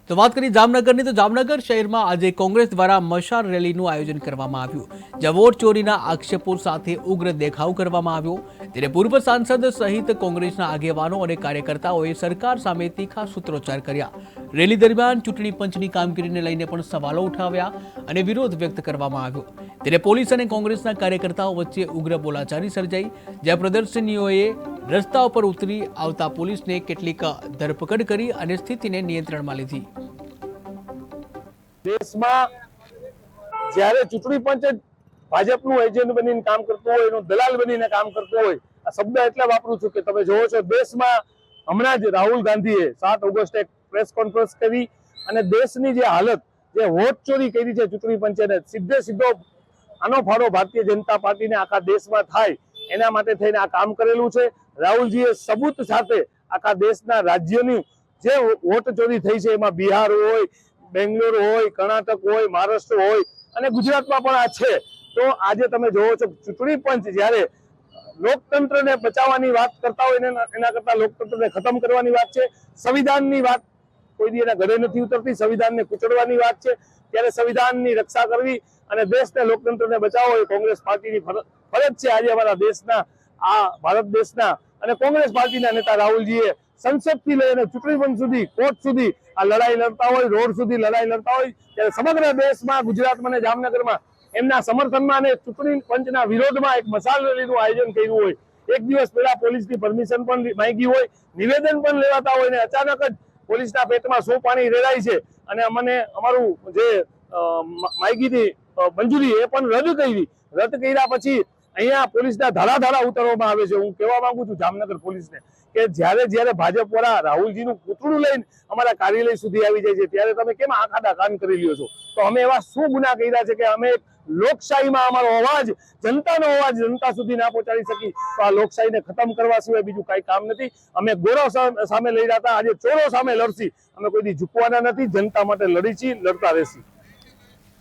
તો વાત કરીએ જામનગરની, તો જામનગર શહેરમાં આજે કોંગ્રેસ દ્વારા મશાલ રેલીનું આયોજન કરવામાં આવ્યું, જ્યાં વોટ ચોરીના આક્ષેપો સાથે ઉગ્ર દેખાવ કરવામાં આવ્યો। ત્યારે પૂર્વ સાંસદ સહિત કોંગ્રેસના આગેવાનો અને કાર્યકર્તાઓએ સરકાર સામે તીખા સૂત્રોચ્ચાર કર્યા। રેલી દરમિયાન ચૂંટણી પંચની કામગીરીને લઈને પણ સવાલો ઉઠાવ્યા અને વિરોધ વ્યક્ત કરવામાં આવ્યો। ત્યારે પોલીસ અને કોંગ્રેસના કાર્યકર્તાઓ વચ્ચે ઉગ્ર બોલાચાલી સર્જાઈ, જ્યાં પ્રદર્શનીઓએ રસ્તા ઉપર ઉતરી આવતા પોલીસને કેટલીક ધરપકડ કરી અને સ્થિતિને નિયંત્રણમાં લીધી। દેશમાં જ્યારે ચૂંટણી પંચ ભાજપનું એજન્ટ બનીને કામ કરતું હોય, એનો દલાલ બનીને કામ કરતો હોય, આ શબ્દ એટલે વાપરું છું કે તમે જોવો છો દેશમાં હમણાં જ રાહુલ ગાંધીએ 7 ઓગસ્ટે એક પ્રેસ કોન્ફરન્સ કરી અને દેશની જે હાલત, જે વોટ ચોરી કરી છે ચૂંટણી પંચે, સીધો આનો ફાળો ભારતીય જનતા પાર્ટીને આખા દેશમાં થાય એના માટે થઈને આ કામ કરેલું છે। રાહુલજીએ સબૂત સાથે આખા દેશના રાજ્યોની જે વોટ ચોરી થઈ છે, એમાં બિહાર હોય, બેંગ્લોર હોય, કર્ણાટક હોય, મહારાષ્ટ્ર હોય અને ગુજરાતમાં પણ આ છે। તો આજે તમે જોવો છો ચૂંટણી પંચ જ્યારે લોકતંત્રને બચાવવાની વાત કરતા હોય એના કરતા લોકતંત્રને ખતમ કરવાની વાત છે, સંવિધાનની વાત કોઈ દી એના ગળે નથી ઉતરતી, સંવિધાનને કુચડવાની વાત છે। ત્યારે સંવિધાનની રક્ષા કરવી અને દેશને લોકતંત્રને બચાવવો એ કોંગ્રેસ પાર્ટીની ફરજ છે। આજે અમારા દેશના, આ ભારત દેશના અને કોંગ્રેસ પાર્ટીના નેતા રાહુલજીએ સંસદથી લઈને ચૂંટણી પંચ સુધી, કોર્ટ સુધી આ લડાઈ લડતા હોય, રોડ સુધી લડાઈ લડતા હોય, ત્યારે સમગ્ર દેશમાં, ગુજરાતમાં અને જામનગરમાં એમના સમર્થનમાં અને ચૂંટણી પંચના વિરોધમાં એક મશાલ રેલીનું આયોજન કર્યું હોય। એક દિવસ પહેલા પોલીસની પરમિશન પણ માંગી હોય, નિવેદન પણ લેવાતા હોય ને અચાનક જ પોલીસના પેટમાં સો પાણી રેડાય છે અને અમને અમારું જે માંગી હતી મંજૂરી એ પણ રદ કર્યા પછી અહીંયા પોલીસના ધાડા ઉતારવામાં આવે છે। હું કહેવા માંગુ છું જામનગર પોલીસને કે જ્યારે ભાજપ વાળા રાહુલજીનું પૂતળું લઈને અમારા કાર્યાલય સુધી આવી જાય છે, ત્યારે તમે કેમ આંખાડા કાન કરી લ્યો છો? તો અમે એવા શું ગુના કર્યા છે કે અમે લોકશાહીમાં અમારો અવાજ, જનતાનો અવાજ જનતા સુધી ના પહોંચાડી શકી? તો આ લોકશાહીને ખતમ કરવા સિવાય બીજું કઈ કામ નથી। અમે ગોરો સામે લઈ રહ્યા હતા, આજે ચોરો સામે લડશી। અમે કોઈ દી ઝૂકવાના નથી, જનતા માટે લડી છીએ, લડતા રહેશી।